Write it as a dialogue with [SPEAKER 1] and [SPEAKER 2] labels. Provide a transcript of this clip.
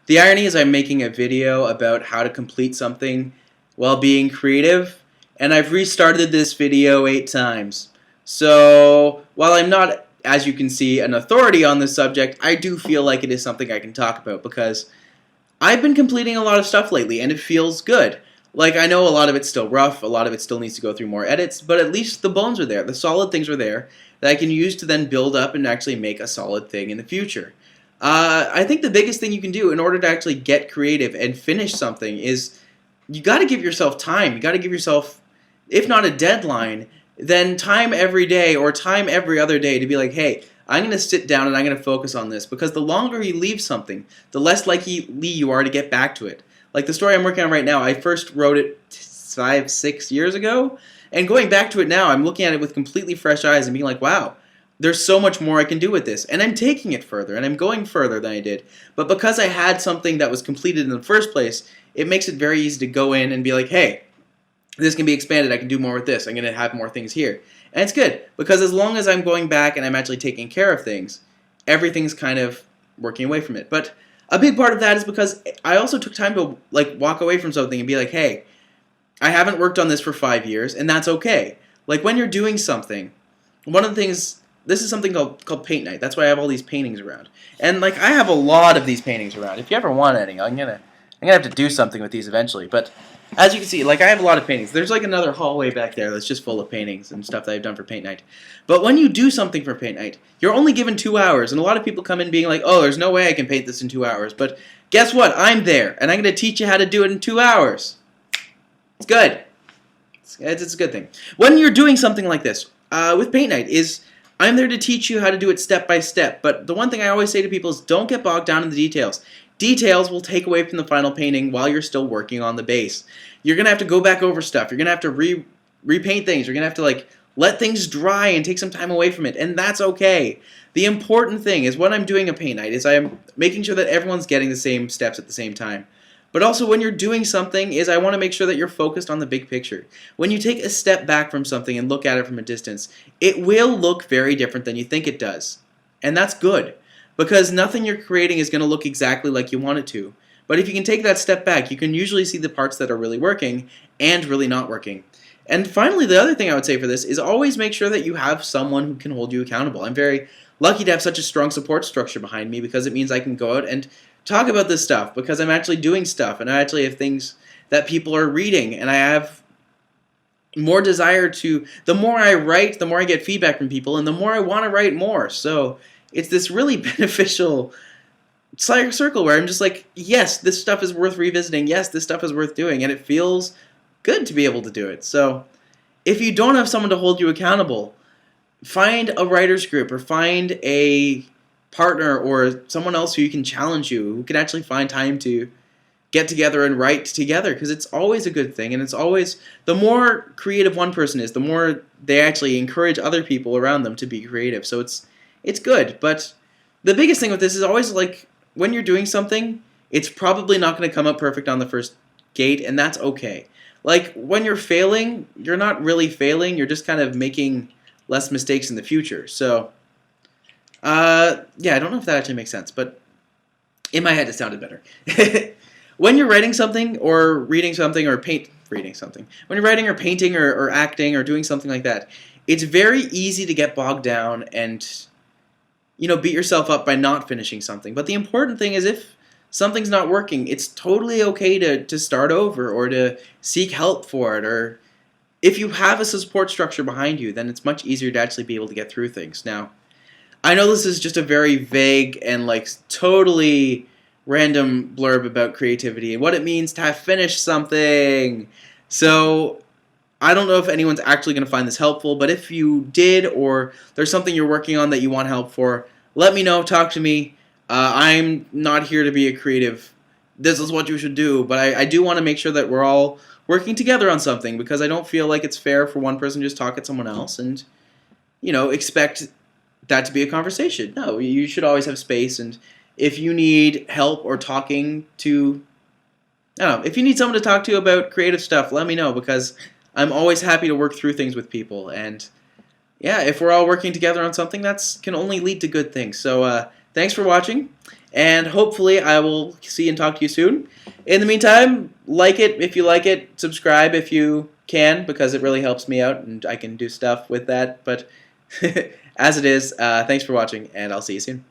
[SPEAKER 1] The irony is I'm making a video about how to complete something while being creative, and I've restarted this video 8 times. So while I'm not, as you can see, an authority on this subject, I do feel like it is something I can talk about because I've been completing a lot of stuff lately, and it feels good. Like, I know a lot of it's still rough, a lot of it still needs to go through more edits, but at least the bones are there, the solid things are there that I can use to then build up and actually make a solid thing in the future. I think the biggest thing you can do in order to actually get creative and finish something is you got to give yourself time. You got to give yourself, if not a deadline, then time every day or time every other day to be like, hey, I'm going to sit down and I'm going to focus on this, because the longer you leave something, the less likely you are to get back to it. Like the story I'm working on right now, I first wrote it 5, 6 years ago, and going back to it now, I'm looking at it with completely fresh eyes and being like, wow, there's so much more I can do with this, and I'm taking it further, and I'm going further than I did. But because I had something that was completed in the first place, it makes it very easy to go in and be like, hey, this can be expanded, I can do more with this, I'm going to have more things here. And it's good, because as long as I'm going back and I'm actually taking care of things, everything's kind of working away from it. But a big part of that is because I also took time to like walk away from something and be like, hey, I haven't worked on this for 5 years, and that's okay. Like when you're doing something, one of the things, this is something called paint night. That's why I have all these paintings around. And like I have a lot of these paintings around. If you ever want any, I'm gonna have to do something with these eventually. But as you can see, like I have a lot of paintings. There's like another hallway back there that's just full of paintings and stuff that I've done for paint night. But when you do something for paint night, you're only given 2 hours, and a lot of people come in being like, oh, there's no way I can paint this in 2 hours. But guess what? I'm there, and I'm gonna teach you how to do it in 2 hours. It's good. It's a good thing. When you're doing something like this, with paint night, I'm there to teach you how to do it step by step. But the one thing I always say to people is don't get bogged down in the details. Details will take away from the final painting while you're still working on the base. You're going to have to go back over stuff. You're going to have to repaint things. You're going to have to like let things dry and take some time away from it. And that's okay. The important thing is when I'm doing a paint night is I'm making sure that everyone's getting the same steps at the same time. But also when you're doing something is I want to make sure that you're focused on the big picture. When you take a step back from something and look at it from a distance, it will look very different than you think it does. And that's good, because nothing you're creating is going to look exactly like you want it to. But if you can take that step back, you can usually see the parts that are really working and really not working. And finally, the other thing I would say for this is always make sure that you have someone who can hold you accountable. I'm very lucky to have such a strong support structure behind me, because it means I can go out and talk about this stuff, because I'm actually doing stuff and I actually have things that people are reading, and I have more desire to, the more I write, the more I get feedback from people, and the more I want to write more. So it's this really beneficial circle where I'm just like, yes, this stuff is worth revisiting, yes, this stuff is worth doing, and it feels good to be able to do it. So if you don't have someone to hold you accountable, find a writer's group or find a partner or someone else who you can challenge you, who can actually find time to get together and write together, because it's always a good thing, and it's always, the more creative one person is, the more they actually encourage other people around them to be creative. So it's good. But the biggest thing with this is always like when you're doing something, it's probably not going to come out perfect on the first gate, and that's okay. Like when you're failing, you're not really failing, you're just kind of making less mistakes in the future. So yeah, I don't know if that actually makes sense, but in my head it sounded better. When you're writing something or reading something or reading something, when you're writing or painting or acting or doing something like that, it's very easy to get bogged down and, you know, beat yourself up by not finishing something. But the important thing is if something's not working, it's totally okay to start over or to seek help for it. Or if you have a support structure behind you, then it's much easier to actually be able to get through things. Now, I know this is just a very vague and like totally random blurb about creativity and what it means to have finished something. So I don't know if anyone's actually going to find this helpful, but if you did, or there's something you're working on that you want help for, let me know, talk to me. I'm not here to be a creative, this is what you should do, but I do want to make sure that we're all working together on something, because I don't feel like it's fair for one person to just talk at someone else and, you know, expect that to be a conversation. No, you should always have space, and if you need help or talking to, I don't know, if you need someone to talk to about creative stuff, let me know, because I'm always happy to work through things with people. And yeah, if we're all working together on something, that's can only lead to good things. So thanks for watching, And hopefully I will see and talk to you soon. In the meantime, like it if you like it, subscribe if you can, because it really helps me out and I can do stuff with that. But as it is, thanks for watching, and I'll see you soon.